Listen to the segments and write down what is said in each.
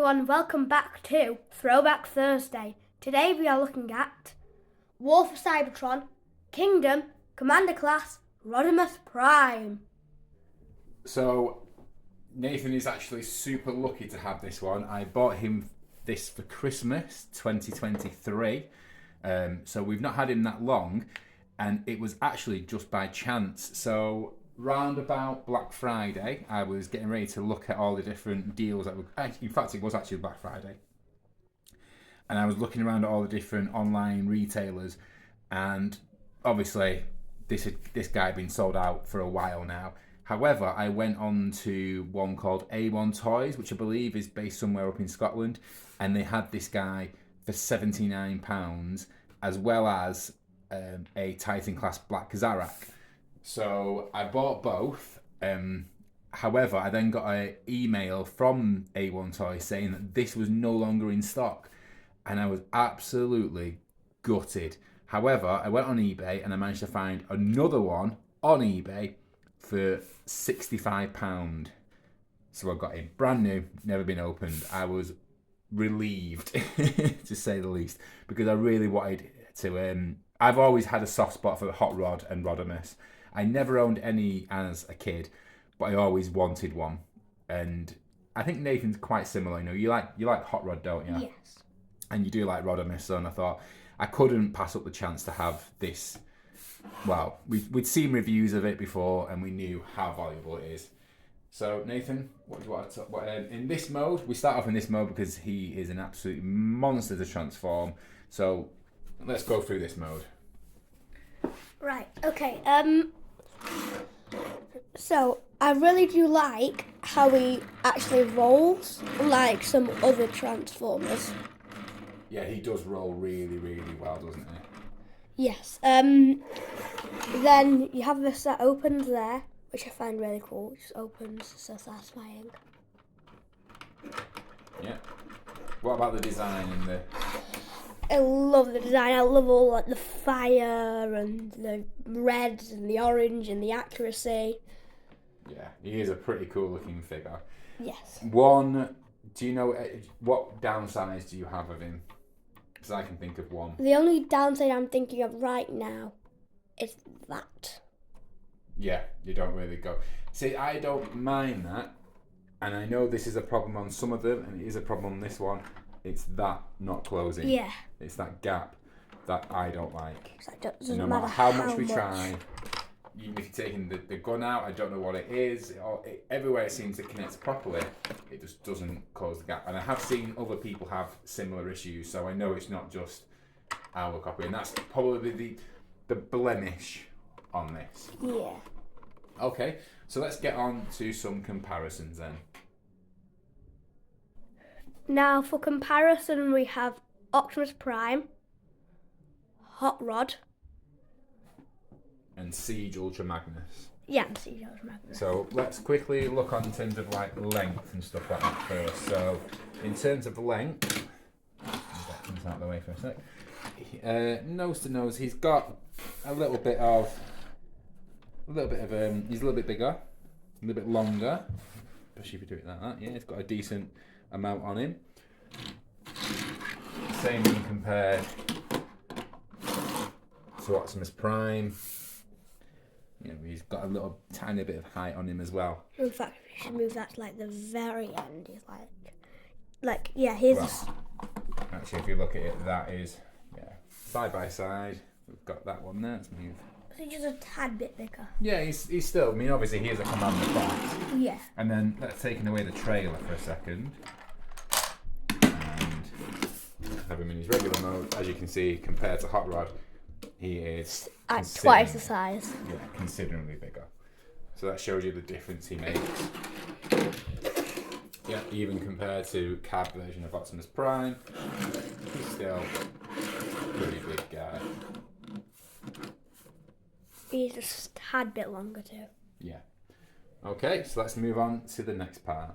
everyone, welcome back to Throwback Thursday. Today we are looking at War for Cybertron, Kingdom, Commander Class, Rodimus Prime. So Nathan is actually super lucky to have this one. I bought him this for Christmas 2023. So we've not had him that long, and it was actually just by chance. So round about Black Friday, I was getting ready to look at all the different deals that were. In fact, it was actually Black Friday, and I was looking around at all the different online retailers, and obviously this guy had been sold out for a while now. However, I went on to one called A1 Toys, which I believe is based somewhere up in Scotland, and they had this guy for £79, as well as a Titan class Black Zarak. So I bought both. However, I then got an email from A1 Toys saying that this was no longer in stock, and I was absolutely gutted. However, I went on eBay and I managed to find another one on eBay for £65. So I got it brand new, never been opened. I was relieved, to say the least, because I really wanted to. I've always had a soft spot for Hot Rod and Rodimus. I never owned any as a kid, but I always wanted one. And I think Nathan's quite similar. You like Hot Rod, don't you? Yes. And you do like Rodimus, so and I thought I couldn't pass up the chance to have this. Well, we'd seen reviews of it before, and we knew how valuable it is. So Nathan, what do you want to talk? In this mode, we start off in this mode because he is an absolute monster to transform. So let's go through this mode. Right, okay, so I really do like how he actually rolls, like some other Transformers. Yeah, he does roll really, really well, doesn't he? Yes, then you have this that opens there, which I find really cool. It just opens, so satisfying. Yeah. What about the design and the... I love the design. I love all like the fire and the red and the orange and the accuracy. Yeah, he is a pretty cool looking figure. Yes. Do you know what downsides do you have of him? Because I can think of one. The only downside I'm thinking of right now is that. Yeah, you don't really go. See, I don't mind that, and I know this is a problem on some of them, and it is a problem on this one. It's that not closing. Yeah. It's that gap that I don't like. Doesn't no matter how much we try, even if you're taking the gun out, I don't know what it is. Everywhere it seems to connect properly, it just doesn't close the gap. And I have seen other people have similar issues, so I know it's not just our copy. And that's probably the blemish on this. Yeah. Okay, so let's get on to some comparisons then. Now, for comparison, we have Optimus Prime, Hot Rod, and Siege Ultra Magnus. Yeah, and Siege Ultra Magnus. So let's quickly look on in terms of like length and stuff like that first. So in terms of length, that comes out of the way for a sec. Nose to nose, he's got a little bit of he's a little bit bigger, a little bit longer, especially if you do it like that. Yeah, it's got a decent amount on him. Same when compared to Optimus Prime. He's got a little tiny bit of height on him as well. In fact, we should move that to like the very end. He's like yeah, here's. Actually, if you look at it, that is side by side. We've got that one there. Let's move. So just a tad bit bigger. Yeah, he's still. I mean, obviously, he is a Commander Class. Yeah. And then let's taking away the trailer for a second, and have him in his regular mode. As you can see, compared to Hot Rod, he is at twice the size. Yeah, considerably bigger. So that shows you the difference he makes. Yeah, even compared to cab version of Optimus Prime, he's still a pretty big guy. He's just a tad bit longer too. Yeah. Okay, so let's move on to the next part.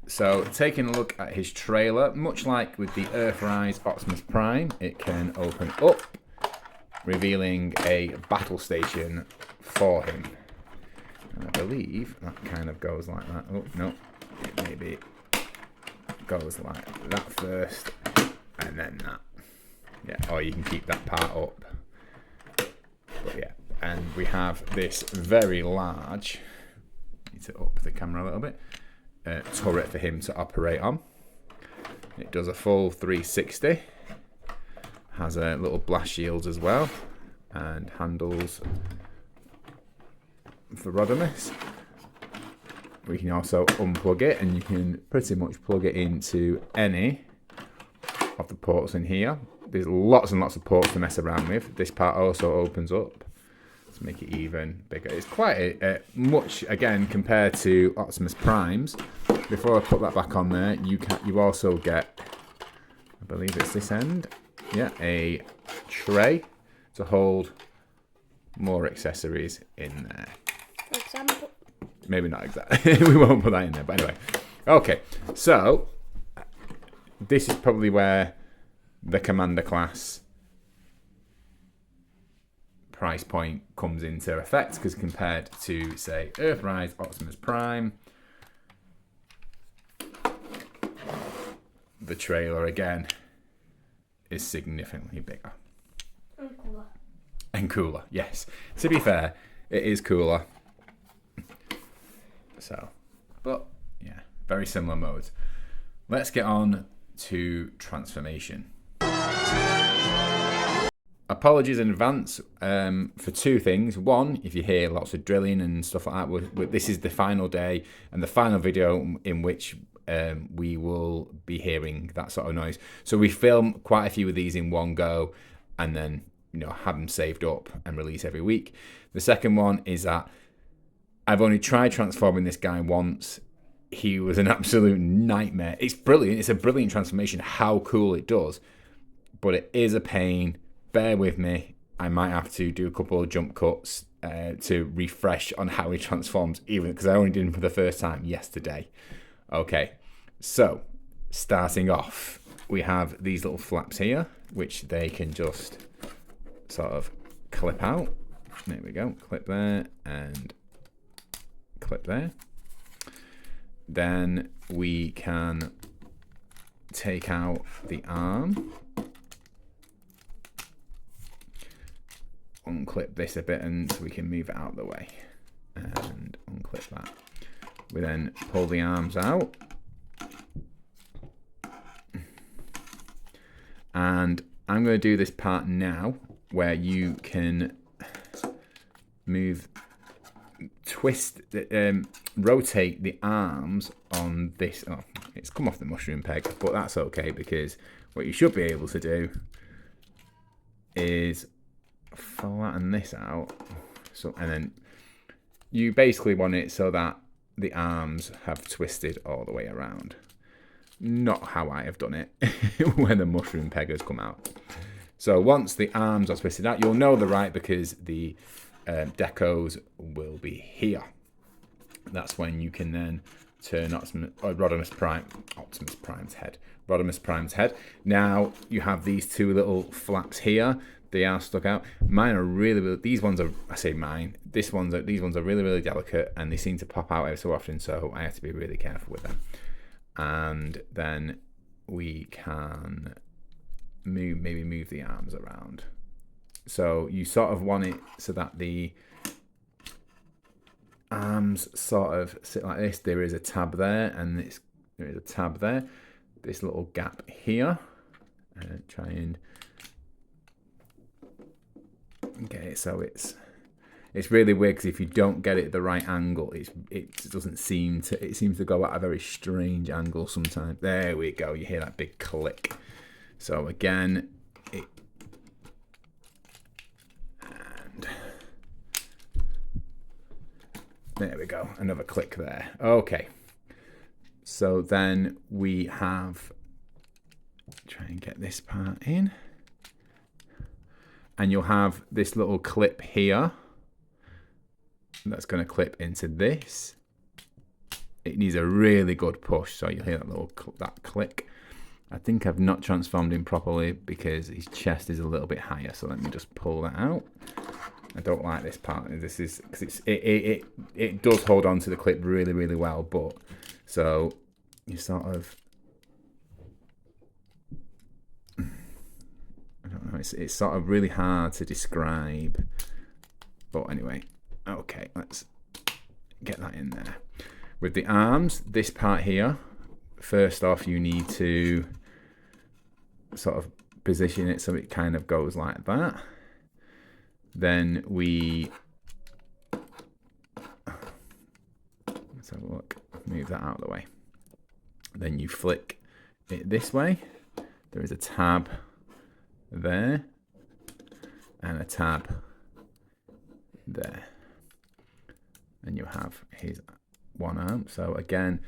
So, taking a look at his trailer, much like with the Earthrise Optimus Prime, it can open up, revealing a battle station for him. And I believe that kind of goes like that. Oh, no, maybe goes like that first, and then that. Yeah, or you can keep that part up. But yeah, and we have this very large, need to up the camera a little bit, turret for him to operate on. It does a full 360, has a little blast shields as well, and handles for Rodimus. We can also unplug it, and you can pretty much plug it into any of the ports in here. There's lots and lots of ports to mess around with. This part also opens up to make it even bigger. It's quite a much, again, compared to Optimus Prime's. Before I put that back on there, you also get, I believe it's this end, yeah, a tray to hold more accessories in there. For example. Maybe not exactly. We won't put that in there, but anyway. Okay, so this is probably where the Commander class price point comes into effect, because compared to, say, Earthrise, Optimus Prime, the trailer again is significantly bigger. And cooler. And cooler, yes. To be fair, it is cooler. So, but yeah, very similar modes. Let's get on to transformation. Apologies in advance for two things. One, if you hear lots of drilling and stuff like that, this is the final day and the final video in which we will be hearing that sort of noise. So we film quite a few of these in one go, and then have them saved up and release every week. The second one is that I've only tried transforming this guy once. He was an absolute nightmare. It's brilliant. It's a brilliant transformation. How cool it does, but it is a pain. Bear with me. I might have to do a couple of jump cuts to refresh on how he transforms, even because I only did him for the first time yesterday. Okay, so starting off, we have these little flaps here, which they can just sort of clip out. There we go, clip there and clip there. Then we can take out the arm, unclip this a bit, and so we can move it out of the way, and unclip that. We then pull the arms out, and I'm going to do this part now where you can rotate the arms on this. Oh, it's come off the mushroom peg, but that's okay, because what you should be able to do is flatten this out. So, and then you basically want it so that the arms have twisted all the way around. Not how I have done it when the mushroom peg has come out. So once the arms are twisted out, you'll know they're right, because the decos will be here. That's when you can then turn Rodimus Prime's head. Now you have these two little flaps here. They are stuck out. Mine are really, these ones are, I say mine, these ones are really, really delicate, and they seem to pop out every so often, so I have to be really careful with them. And then we can maybe move the arms around. So you sort of want it so that the arms sort of sit like this. There is a tab there, and there is a tab there. This little gap here. Try and get it so it's really weird, because if you don't get it at the right angle, it doesn't seem to. It seems to go at a very strange angle sometimes. There we go. You hear that big click. So again, there we go, another click there. Okay, so then we have, try and get this part in, and you'll have this little clip here that's going to clip into this. It needs a really good push, so you'll hear that click. I think I've not transformed him properly because his chest is a little bit higher, so let me just pull that out. I don't like this part. This is because it does hold on to the clip really, really well, but so you sort of It's sort of really hard to describe. But anyway, okay, let's get that in there. With the arms, this part here, first off, you need to sort of position it so it kind of goes like that. Then let's have a look, move that out of the way. Then you flick it this way. There is a tab there and a tab there. And you have his one arm. So again,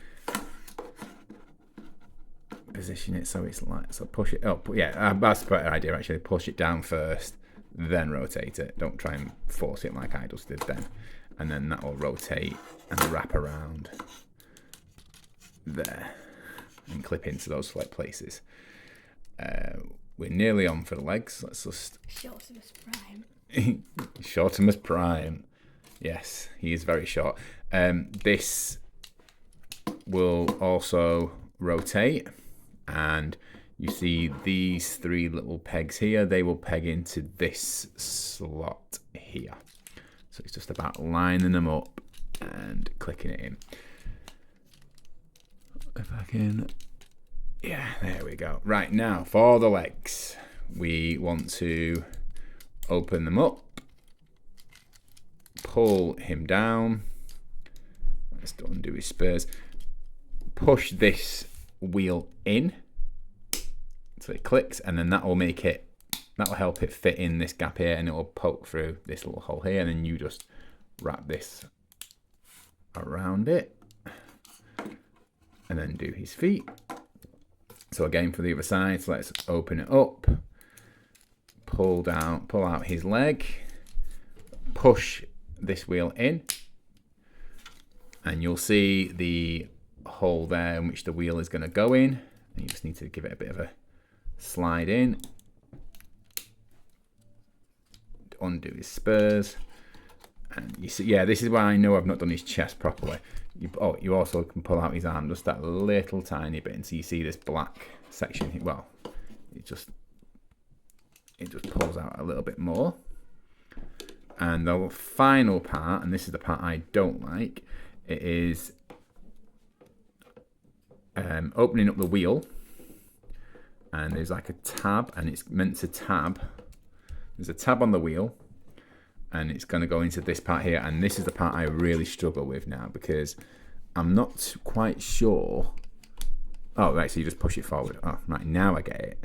position it so it's like, so push it up. Yeah, that's a better idea actually. Push it down first, then rotate it. Don't try and force it like I just did then. And then that will rotate and wrap around there and clip into those select places. We're nearly on for the legs. Let's just... Shortimus Prime. Shortimus Prime. Yes, he is very short. This will also rotate, and you see these three little pegs here, they will peg into this slot here. So it's just about lining them up and clicking it in. If I can... Yeah, there we go. Right, now for the legs, we want to open them up, pull him down. Let's undo his spurs. Push this wheel in so it clicks, and then that will make it, that will help it fit in this gap here, and it will poke through this little hole here, and then you just wrap this around it and then do his feet. So again for the other side, so let's open it up, pull out his leg, push this wheel in, and you'll see the hole there in which the wheel is going to go in. And you just need to give it a bit of a slide in, undo his spurs, and you see, yeah, this is why I know I've not done his chest properly. You also can pull out his arm just that little tiny bit, and so you see this black section here. Well, it just pulls out a little bit more. And the final part, and this is the part I don't like, it is opening up the wheel, and there's like a tab, and it's meant to tab. There's a tab on the wheel, and it's going to go into this part here, and this is the part I really struggle with now, because I'm not quite sure. Oh, right, so you just push it forward. Oh, right, now I get it.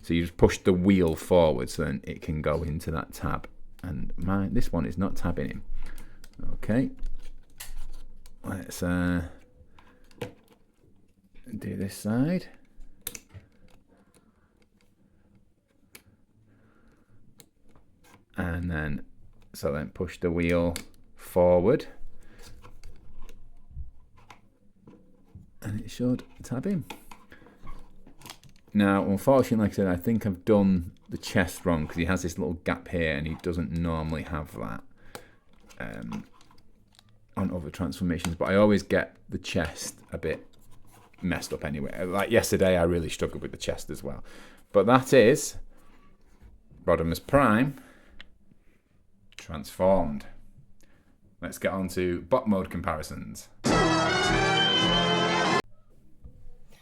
So you just push the wheel forward so then it can go into that tab. And this one is not tabbing in. Okay. Let's do this side. And then, so then push the wheel forward. And it should tab in. Now, unfortunately, like I said, I think I've done the chest wrong because he has this little gap here and he doesn't normally have that on other transformations. But I always get the chest a bit messed up anyway. Like yesterday, I really struggled with the chest as well. But that is Rodimus Prime transformed. Let's get on to bot mode comparisons.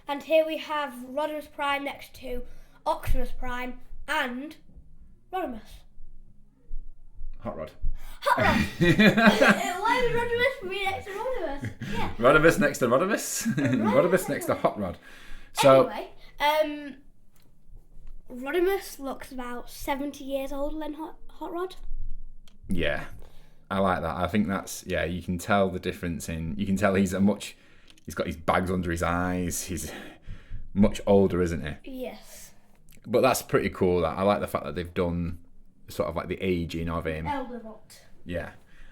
And here we have Rodimus Prime next to Optimus Prime and Rodimus. Hot Rod. Hot Rod! Why would Rodimus be next to Rodimus? Yeah. Rodimus next to Rodimus? Rodimus next to Hot Rod. So, anyway, Rodimus looks about 70 years older than Hot Rod. Yeah, I like that. I think that's, yeah, you can tell the difference in, you can tell he's got his bags under his eyes. He's much older, isn't he? Yes. But that's pretty cool. I like the fact that they've done sort of like the aging of him. Elder Rot. Yeah.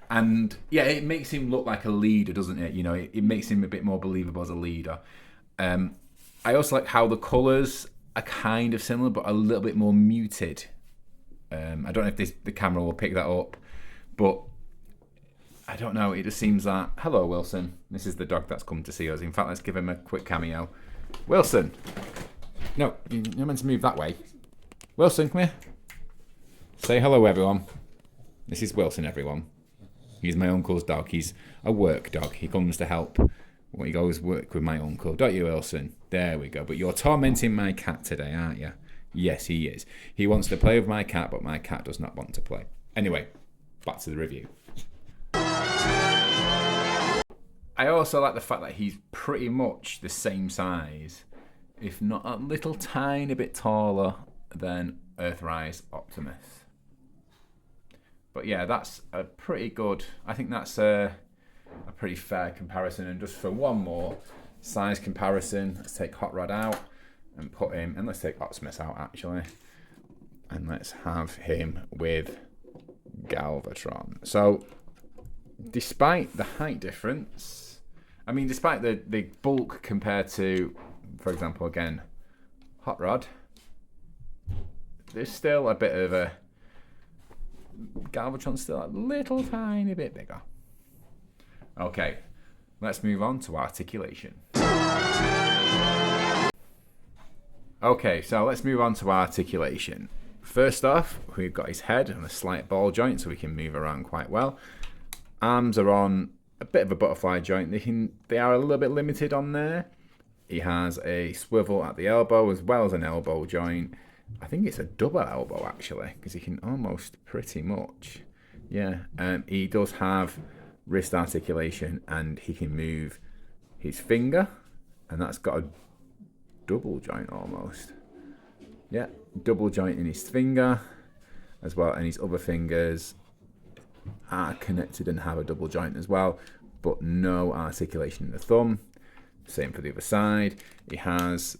And yeah, it makes him look like a leader, doesn't it? You know, it makes him a bit more believable as a leader. I also like how the colours are kind of similar, but a little bit more muted. I don't know if the camera will pick that up, but I don't know. It just seems that... Hello, Wilson. This is the dog that's come to see us. In fact, let's give him a quick cameo. Wilson! No, you're meant to move that way. Wilson, come here. Say hello, everyone. This is Wilson, everyone. He's my uncle's dog. He's a work dog. He comes to help. He goes work with my uncle. Don't you, Wilson? There we go. But you're tormenting my cat today, aren't you? Yes, he is. He wants to play with my cat, but my cat does not want to play. Anyway, back to the review. I also like the fact that he's pretty much the same size, if not a little tiny bit taller than Earthrise Optimus. But yeah, that's a pretty good, I think that's a pretty fair comparison. And just for one more size comparison, let's take Hot Rod out and put him, and let's take Optimus out actually, and let's have him with Galvatron. So despite the height difference, I mean despite the bulk compared to, for example, again, Hot Rod, there's still a bit of a, Galvatron's still a little tiny bit bigger. Okay, let's move on to Articulation. Okay, so let's move on to Articulation. First off, we've got his head and a slight ball joint, so he can move around quite well. Arms are on a bit of a butterfly joint. They are a little bit limited on there. He has a swivel at the elbow as well as an elbow joint. I think it's a double elbow actually, because he can almost pretty much, yeah. He does have wrist articulation, and he can move his finger, and that's got a double joint almost. Yeah, double joint in his finger as well, and his other fingers are connected and have a double joint as well, but no articulation in the thumb. Same for the other side. He has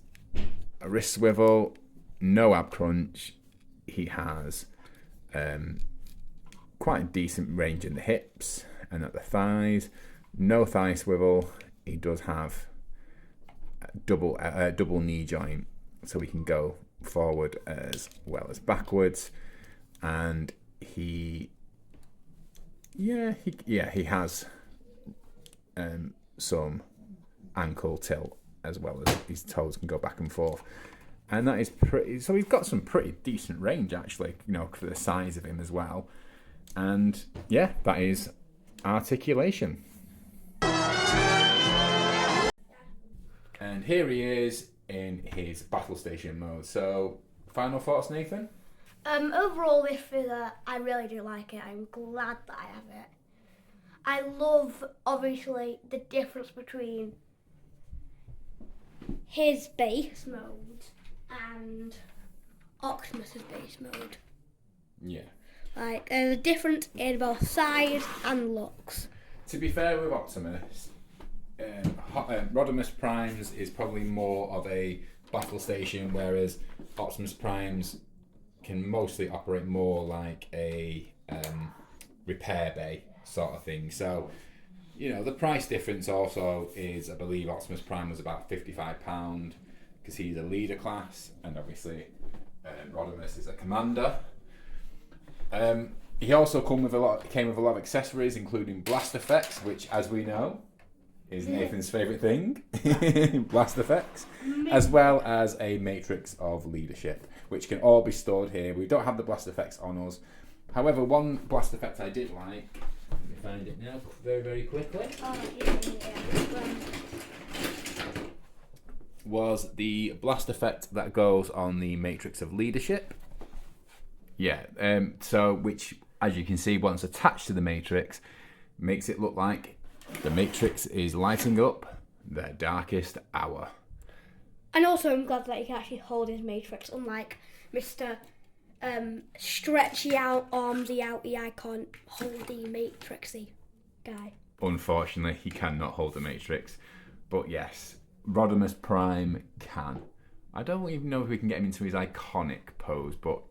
a wrist swivel, no ab crunch. He has quite a decent range in the hips and at the thighs. No thigh swivel. He does have a double knee joint, so he can go forward as well as backwards. And he has some ankle tilt as well, as his toes can go back and forth. And that is pretty, so he's got some pretty decent range actually, you know, for the size of him as well. And yeah, that is Articulation. And here he is in his battle station mode. So, final thoughts, Nathan? Overall, this figure, I really do like it. I'm glad that I have it. I love, obviously, the difference between his base mode and Optimus's base mode. Yeah. Like, there's a difference in both size and looks. To be fair with Optimus, Rodimus Primes is probably more of a battle station, whereas Optimus Primes can mostly operate more like a repair bay sort of thing. So, you know, the price difference also is, I believe Optimus Prime was about £55 because he's a leader class, and obviously Rodimus is a commander. He also came with a lot of accessories, including blast effects, which, as we know, is Nathan's favourite thing. Blast effects, as well as a matrix of leadership, which can all be stored here. We don't have the blast effects on us. However, one blast effect I did like, let me find it now very, very quickly, was the blast effect that goes on the matrix of leadership. Yeah, so which, as you can see, once attached to the matrix, makes it look like the matrix is lighting up their darkest hour. And also, I'm glad that he can actually hold his matrix, unlike Mr. Stretchy out, armsy outy, I can't hold the matrixy guy. Unfortunately, he cannot hold the matrix. But yes, Rodimus Prime can. I don't even know if we can get him into his iconic pose, but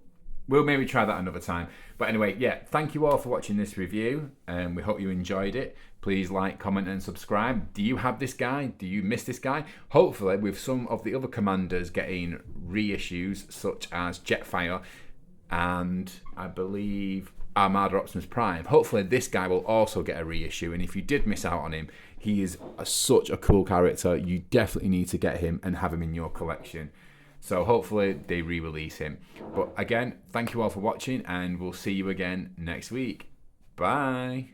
we'll maybe try that another time. But anyway, yeah, thank you all for watching this review, and we hope you enjoyed it. Please like, comment, and subscribe. Do you have this guy? Do you miss this guy? Hopefully, with some of the other commanders getting reissues, such as Jetfire and I believe Armada Optimus Prime, hopefully this guy will also get a reissue. And if you did miss out on him, he is such a cool character. You definitely need to get him and have him in your collection. So hopefully they re-release him. But again, thank you all for watching, and we'll see you again next week. Bye.